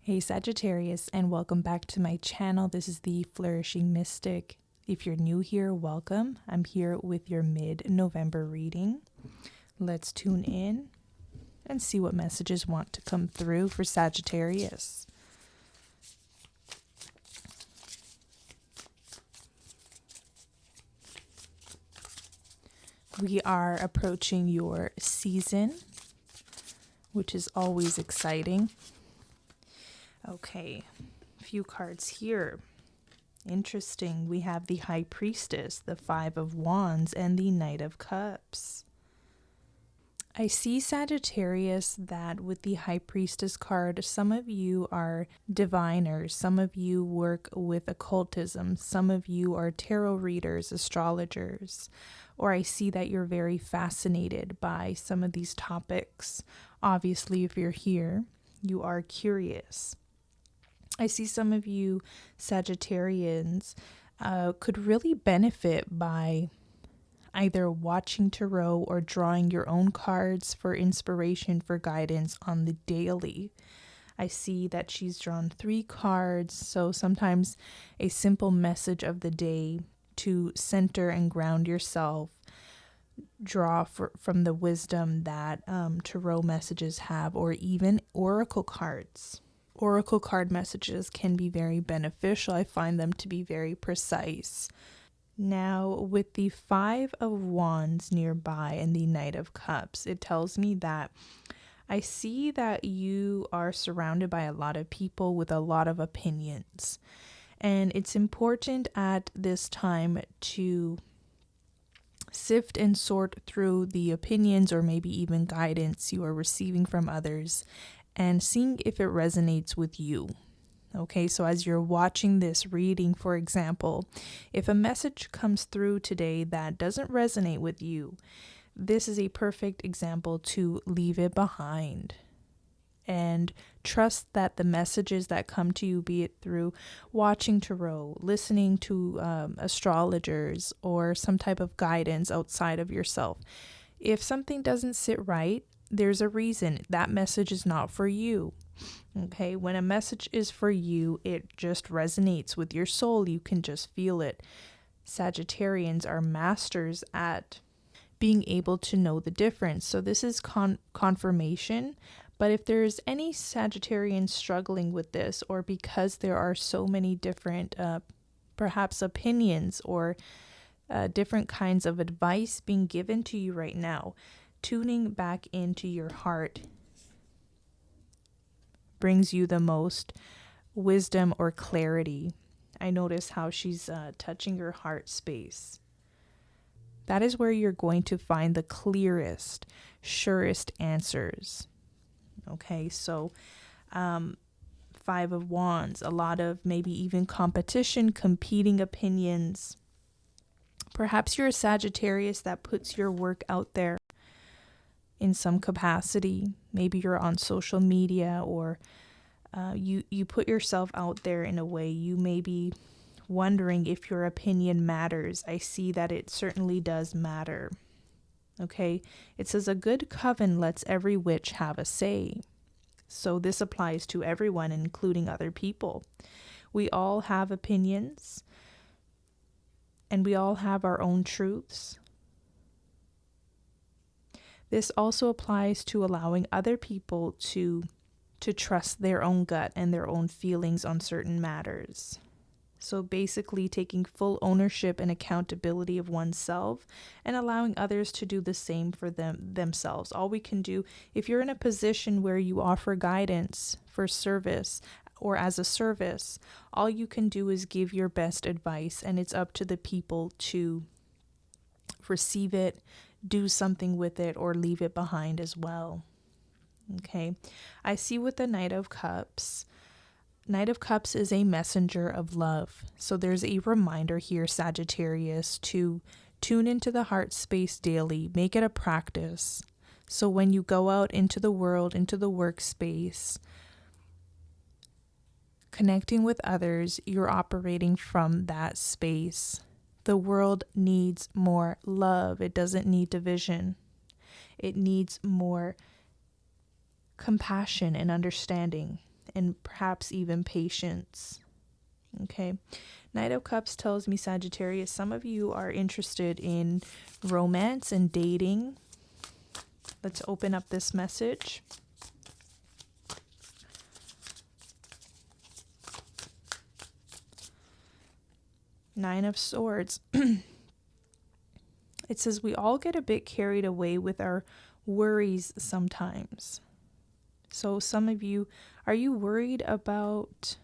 Hey Sagittarius, and welcome back to my channel. This is the Flourishing Mystic. If you're new here, welcome. I'm here with your mid-November reading. Let's tune in and see what messages want to come through for Sagittarius. We are approaching your season, which is always exciting. Okay, a few cards here. Interesting. We have the High Priestess, the Five of Wands, and the Knight of Cups. I see, Sagittarius, that with the High Priestess card, some of you are diviners, some of you work with occultism, some of you are tarot readers, astrologers, or I see that you're very fascinated by some of these topics. Obviously, if you're here, you are curious. I see some of you Sagittarians could really benefit by either watching tarot or drawing your own cards for inspiration, for guidance on the daily. I see that she's drawn 3 cards, so sometimes a simple message of the day to center and ground yourself. Draw from the wisdom that tarot messages have, or even oracle cards. Oracle card messages can be very beneficial. I find them to be very precise. Now, with the Five of Wands nearby and the Knight of Cups, it tells me that I see that you are surrounded by a lot of people with a lot of opinions. And it's important at this time to sift and sort through the opinions or maybe even guidance you are receiving from others and seeing if it resonates with you. Okay, so as you're watching this reading, for example, if a message comes through today that doesn't resonate with you, this is a perfect example to leave it behind and trust that the messages that come to you, be it through watching tarot, listening to astrologers, or some type of guidance outside of yourself, if something doesn't sit right, there's a reason. That message is not for you. Okay, when a message is for you, it just resonates with your soul. You can just feel it. Sagittarians are masters at being able to know the difference. So this is confirmation. But if there's any Sagittarians struggling with this, or because there are so many different perhaps opinions or different kinds of advice being given to you right now, tuning back into your heart brings you the most wisdom or clarity. I notice how she's touching your heart space. That is where you're going to find the clearest, surest answers. Okay, so Five of Wands, a lot of maybe even competition, competing opinions. Perhaps you're a Sagittarius that puts your work out there in some capacity. Maybe you're on social media, or you put yourself out there in a way. You may be wondering if your opinion matters. I see that it certainly does matter. Okay, it says a good coven lets every witch have a say. So this applies to everyone, including other people. We all have opinions, and we all have our own truths. This also applies to allowing other people to trust their own gut and their own feelings on certain matters. So basically taking full ownership and accountability of oneself and allowing others to do the same for themselves. All we can do, if you're in a position where you offer guidance for service or as a service, all you can do is give your best advice, and it's up to the people to receive it, do something with it, or leave it behind as well. Okay, I see with the Knight of Cups. Knight of Cups is a messenger of love. So there's a reminder here, Sagittarius, to tune into the heart space daily. Make it a practice. So when you go out into the world, into the workspace, connecting with others, you're operating from that space. The world needs more love. It doesn't need division. It needs more compassion and understanding. and perhaps even patience. Okay. Knight of Cups tells me, Sagittarius, some of you are interested in romance and dating. Let's open up this message. Nine of Swords. It says we all get a bit carried away with our worries sometimes. So some of you, are you worried about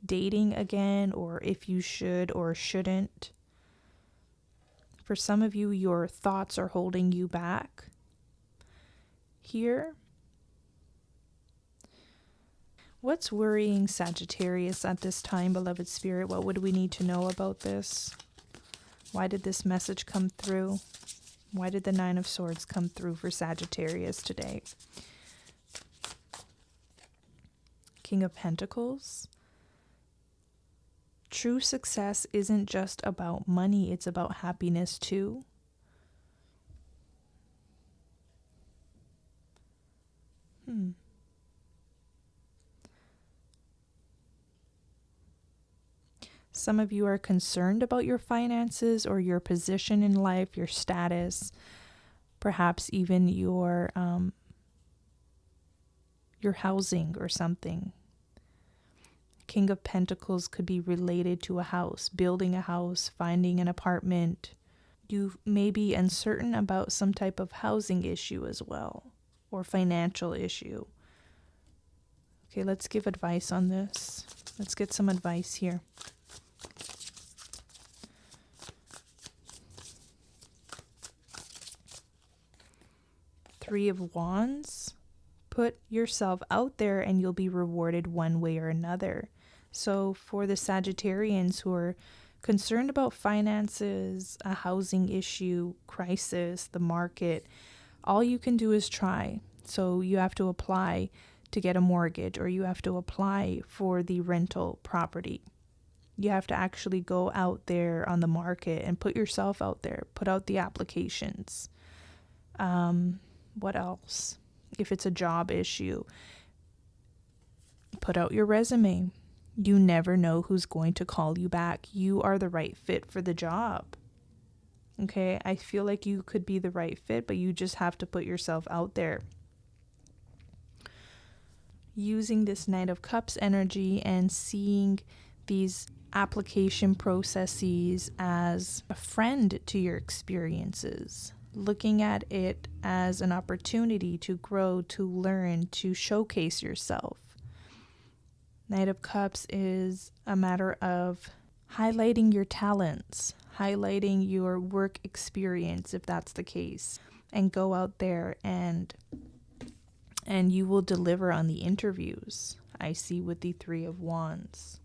dating again, or if you should or shouldn't? For some of you, your thoughts are holding you back. Here, what's worrying Sagittarius at this time, beloved spirit? What would we need to know about this? Why did this message come through? Why did the Nine of Swords come through for Sagittarius today? King of Pentacles. True success isn't just about money, it's about happiness too. Some of you are concerned about your finances or your position in life, your status, perhaps even your housing or something. King of Pentacles could be related to a house, building a house, finding an apartment. You may be uncertain about some type of housing issue as well, or financial issue. Okay, let's give advice on this. Let's get some advice here. Three of Wands. Put yourself out there and you'll be rewarded one way or another. So for the Sagittarians who are concerned about finances, a housing issue, crisis, the market, all you can do is try. So you have to apply to get a mortgage, or you have to apply for the rental property. You have to actually go out there on the market and put yourself out there, put out the applications. What else? If it's a job issue, put out your resume. You never know who's going to call you back. You are the right fit for the job. Okay, I feel like you could be the right fit, but you just have to put yourself out there. Using this Knight of Cups energy and seeing these application processes as a friend to your experiences. Looking at it as an opportunity to grow, to learn, to showcase yourself. Knight of Cups is a matter of highlighting your talents, highlighting your work experience, if that's the case, and go out there and you will deliver on the interviews. I see with the Three of Wands.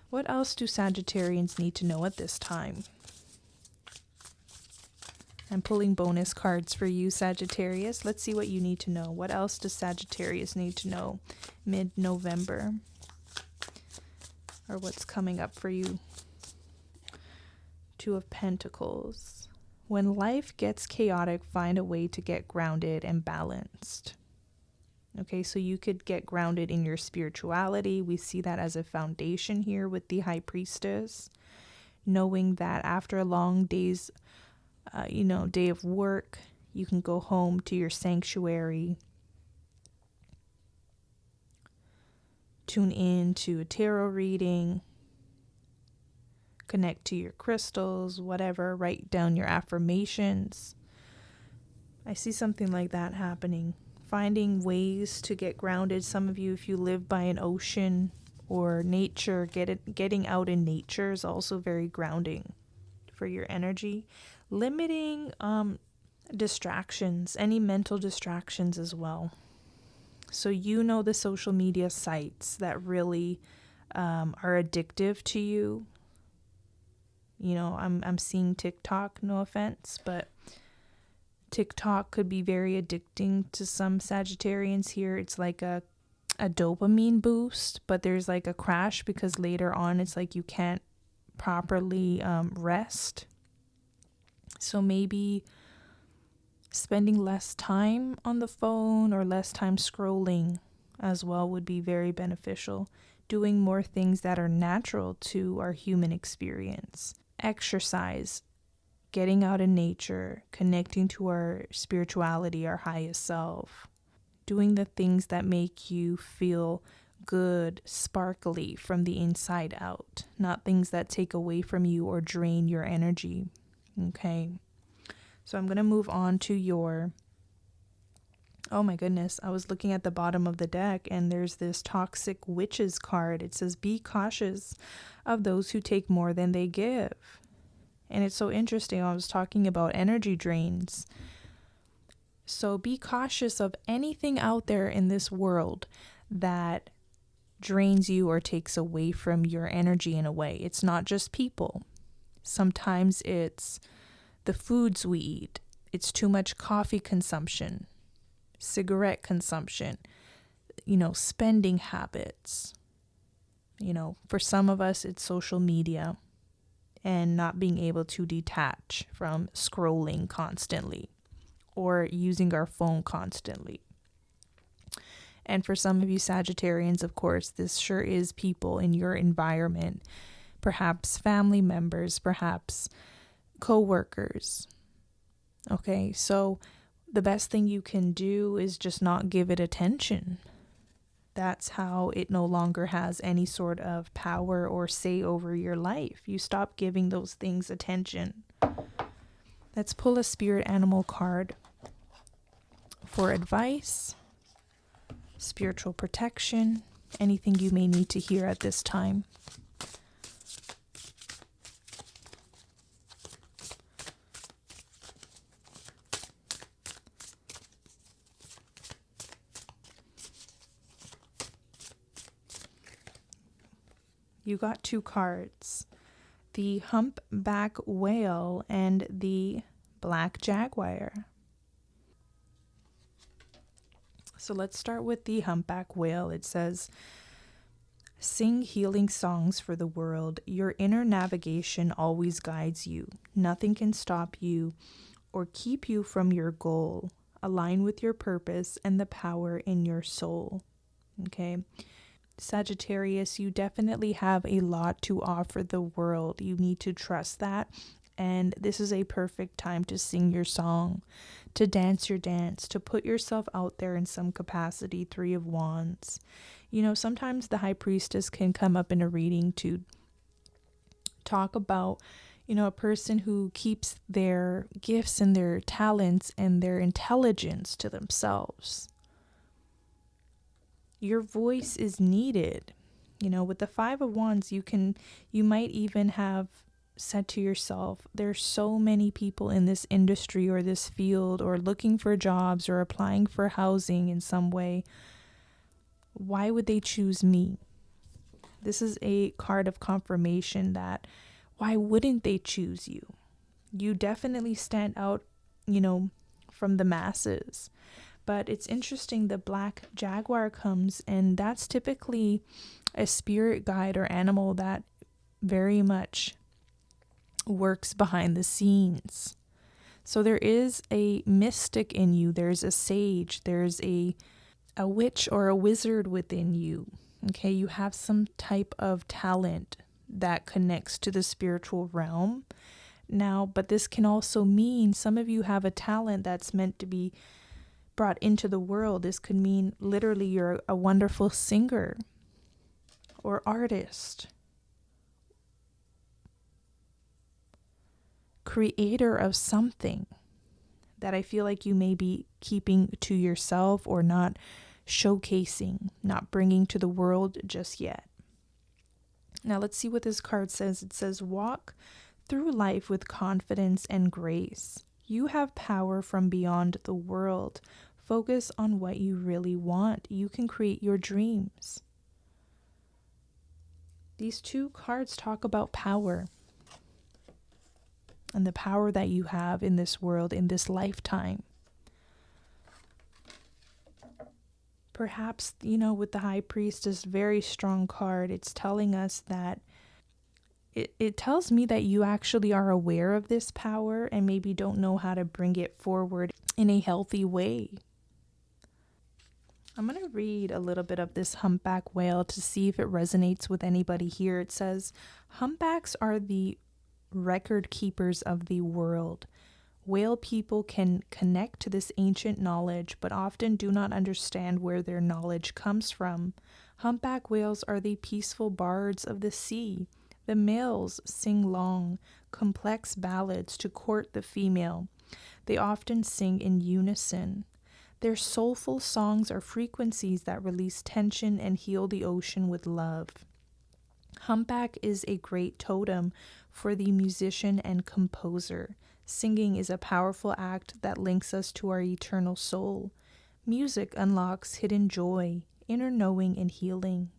What else do Sagittarians need to know at this time? I'm pulling bonus cards for you, Sagittarius. Let's see what you need to know. What else does Sagittarius need to know mid-November? Or what's coming up for you? Two of Pentacles. When life gets chaotic, find a way to get grounded and balanced. Okay, so you could get grounded in your spirituality. We see that as a foundation here with the High Priestess. Knowing that after a long day's day of work, you can go home to your sanctuary, tune in to a tarot reading, connect to your crystals, whatever, write down your affirmations. I see something like that happening. Finding ways to get grounded. Some of you, if you live by an ocean or nature, getting out in nature is also very grounding for your energy. Limiting distractions, any mental distractions as well. So the social media sites that really are addictive to you. I'm seeing TikTok, no offense, but TikTok could be very addicting to some Sagittarians here. It's like a dopamine boost, but there's like a crash because later on it's like you can't properly rest. So maybe spending less time on the phone or less time scrolling as well would be very beneficial. Doing more things that are natural to our human experience. Exercise, getting out in nature, connecting to our spirituality, our highest self. Doing the things that make you feel good, sparkly from the inside out, not things that take away from you or drain your energy. Okay. So I'm going to move on to your, oh my goodness, I was looking at the bottom of the deck and there's this toxic witches card. It says, be cautious of those who take more than they give. And it's so interesting. I was talking about energy drains. So be cautious of anything out there in this world that drains you or takes away from your energy in a way. It's not just people. Sometimes it's the foods we eat. It's too much coffee consumption, cigarette consumption, spending habits. For some of us, it's social media and not being able to detach from scrolling constantly or using our phone constantly. And for some of you Sagittarians, of course, this sure is people in your environment, perhaps family members, perhaps co-workers. Okay, so the best thing you can do is just not give it attention. That's how it no longer has any sort of power or say over your life. You stop giving those things attention. Let's pull a spirit animal card for advice, spiritual protection, anything you may need to hear at this time. You got two cards, the humpback whale and the black jaguar. So let's start with the humpback whale. It says, sing healing songs for the world. Your inner navigation always guides you. Nothing can stop you or keep you from your goal. Align with your purpose and the power in your soul. Okay. Sagittarius, you definitely have a lot to offer the world. You need to trust that. And this is a perfect time to sing your song, to dance your dance, to put yourself out there in some capacity. 3 of Wands. Sometimes the High Priestess can come up in a reading to talk about, a person who keeps their gifts and their talents and their intelligence to themselves. Your voice is needed. With the 5 of Wands, you might even have said to yourself, there's so many people in this industry or this field or looking for jobs or applying for housing in some way. Why would they choose me? This is a card of confirmation that why wouldn't they choose you? You definitely stand out, from the masses. But it's interesting, the black jaguar comes, and that's typically a spirit guide or animal that very much works behind the scenes. So there is a mystic in you. There's a sage. There's a witch or a wizard within you. Okay, you have some type of talent that connects to the spiritual realm. Now, but this can also mean some of you have a talent that's meant to be brought into the world. This could mean literally you're a wonderful singer or artist, creator of something that I feel like you may be keeping to yourself or not showcasing, not bringing to the world just yet. Now let's see what this card says. It says, walk through life with confidence and grace. You have power from beyond the world. Focus on what you really want. You can create your dreams. These 2 cards talk about power and the power that you have in this world, in this lifetime. Perhaps, with the High Priestess, very strong card, it's telling us that it tells me that you actually are aware of this power and maybe don't know how to bring it forward in a healthy way. I'm going to read a little bit of this humpback whale to see if it resonates with anybody here. It says, humpbacks are the record keepers of the world. Whale people can connect to this ancient knowledge, but often do not understand where their knowledge comes from. Humpback whales are the peaceful bards of the sea. The males sing long, complex ballads to court the female. They often sing in unison. Their soulful songs are frequencies that release tension and heal the ocean with love. Humpback is a great totem for the musician and composer. Singing is a powerful act that links us to our eternal soul. Music unlocks hidden joy, inner knowing, and healing.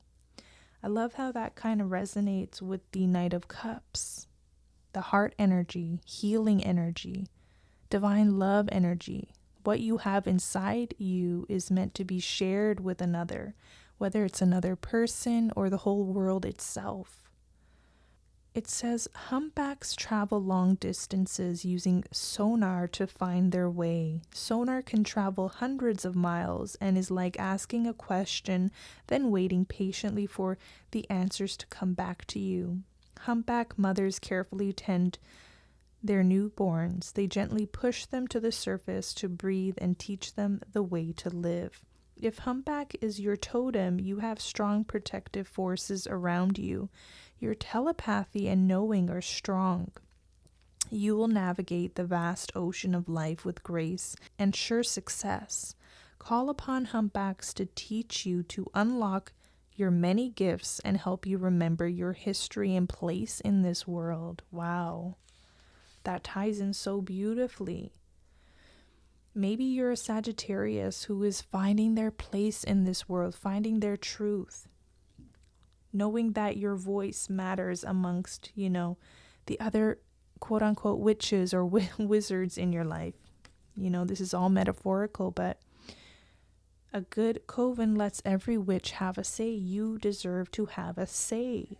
I love how that kind of resonates with the Knight of Cups. The heart energy, healing energy, divine love energy. What you have inside you is meant to be shared with another, whether it's another person or the whole world itself. It says humpbacks travel long distances using sonar to find their way. Sonar can travel hundreds of miles and is like asking a question, then waiting patiently for the answers to come back to you. Humpback mothers carefully tend their newborns. They gently push them to the surface to breathe and teach them the way to live. If humpback is your totem, you have strong protective forces around you. Your telepathy and knowing are strong. You will navigate the vast ocean of life with grace and sure success. Call upon humpbacks to teach you to unlock your many gifts and help you remember your history and place in this world. Wow. That ties in so beautifully. Maybe you're a Sagittarius who is finding their place in this world, finding their truth, knowing that your voice matters amongst, the other quote unquote witches or wizards in your life. This is all metaphorical, but a good coven lets every witch have a say. You deserve to have a say.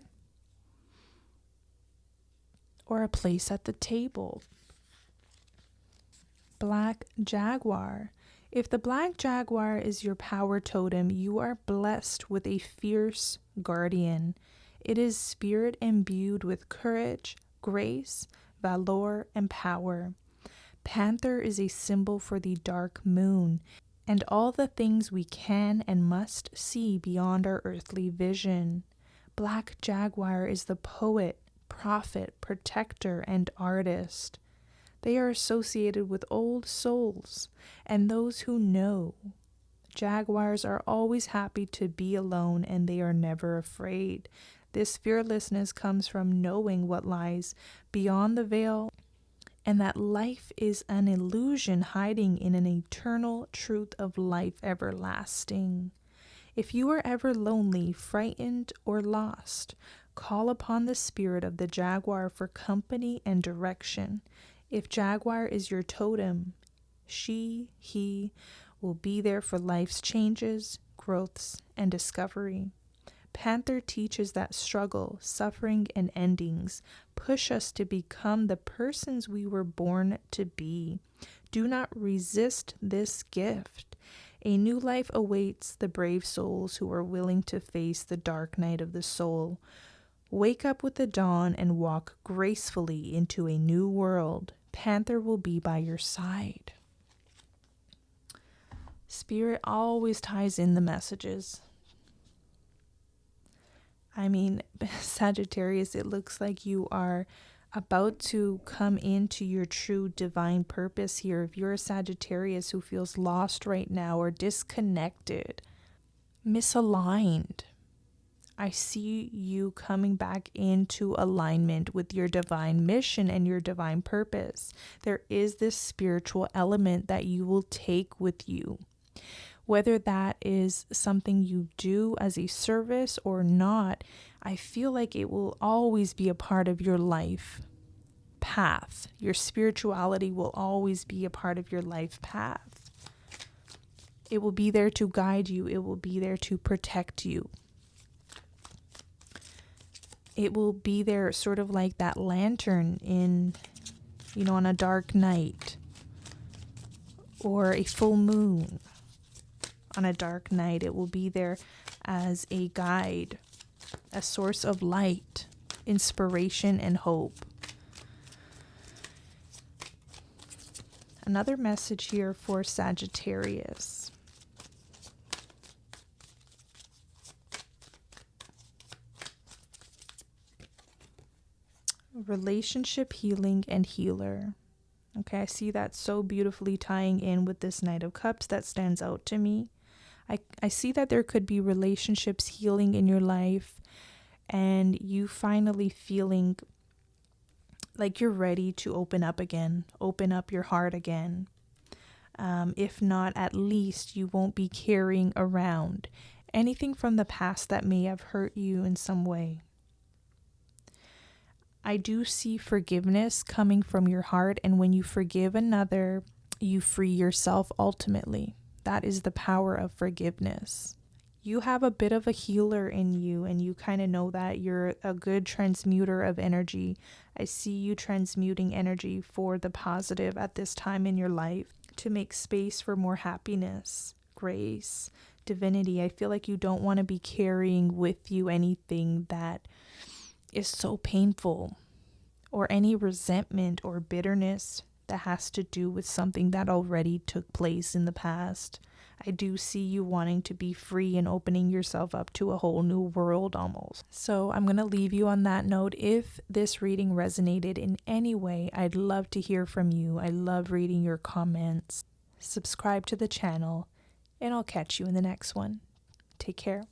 Or a place at the table. Black Jaguar. If the Black Jaguar is your power totem, you are blessed with a fierce guardian. It is spirit imbued with courage, grace, valor, and power. Panther is a symbol for the dark moon and all the things we can and must see beyond our earthly vision. Black Jaguar is the poet, prophet, protector, and artist. They are associated with old souls and those who know. Jaguars are always happy to be alone and they are never afraid. This fearlessness comes from knowing what lies beyond the veil and that life is an illusion hiding in an eternal truth of life everlasting. If you are ever lonely, frightened, or lost, call upon the spirit of the Jaguar for company and direction. If Jaguar is your totem, he will be there for life's changes, growths, and discovery. Panther teaches that struggle, suffering, and endings push us to become the persons we were born to be. Do not resist this gift. A new life awaits the brave souls who are willing to face the dark night of the soul. Wake up with the dawn and walk gracefully into a new world. Panther will be by your side. Spirit always ties in the messages. Sagittarius, it looks like you are about to come into your true divine purpose here. If you're a Sagittarius who feels lost right now or disconnected, misaligned, I see you coming back into alignment with your divine mission and your divine purpose. There is this spiritual element that you will take with you. Whether that is something you do as a service or not, I feel like it will always be a part of your life path. Your spirituality will always be a part of your life path. It will be there to guide you. It will be there to protect you. It will be there sort of like that lantern on a dark night or a full moon. on a dark night. It will be there as a guide, a source of light, inspiration, and hope. Another message here for Sagittarius. Relationship healing and healer. Okay, I see that so beautifully tying in with this Knight of Cups. That stands out to me. I see that there could be relationships healing in your life and you finally feeling like you're ready to open up again, open up your heart again. If not, at least you won't be carrying around anything from the past that may have hurt you in some way. I do see forgiveness coming from your heart, and when you forgive another, you free yourself ultimately. That is the power of forgiveness. You have a bit of a healer in you, and you kind of know that you're a good transmuter of energy. I see you transmuting energy for the positive at this time in your life to make space for more happiness, grace, divinity. I feel like you don't want to be carrying with you anything that is so painful, or any resentment or bitterness that has to do with something that already took place in the past. I do see you wanting to be free and opening yourself up to a whole new world almost. So I'm going to leave you on that note. If this reading resonated in any way, I'd love to hear from you. I love reading your comments. Subscribe to the channel, and I'll catch you in the next one. Take care.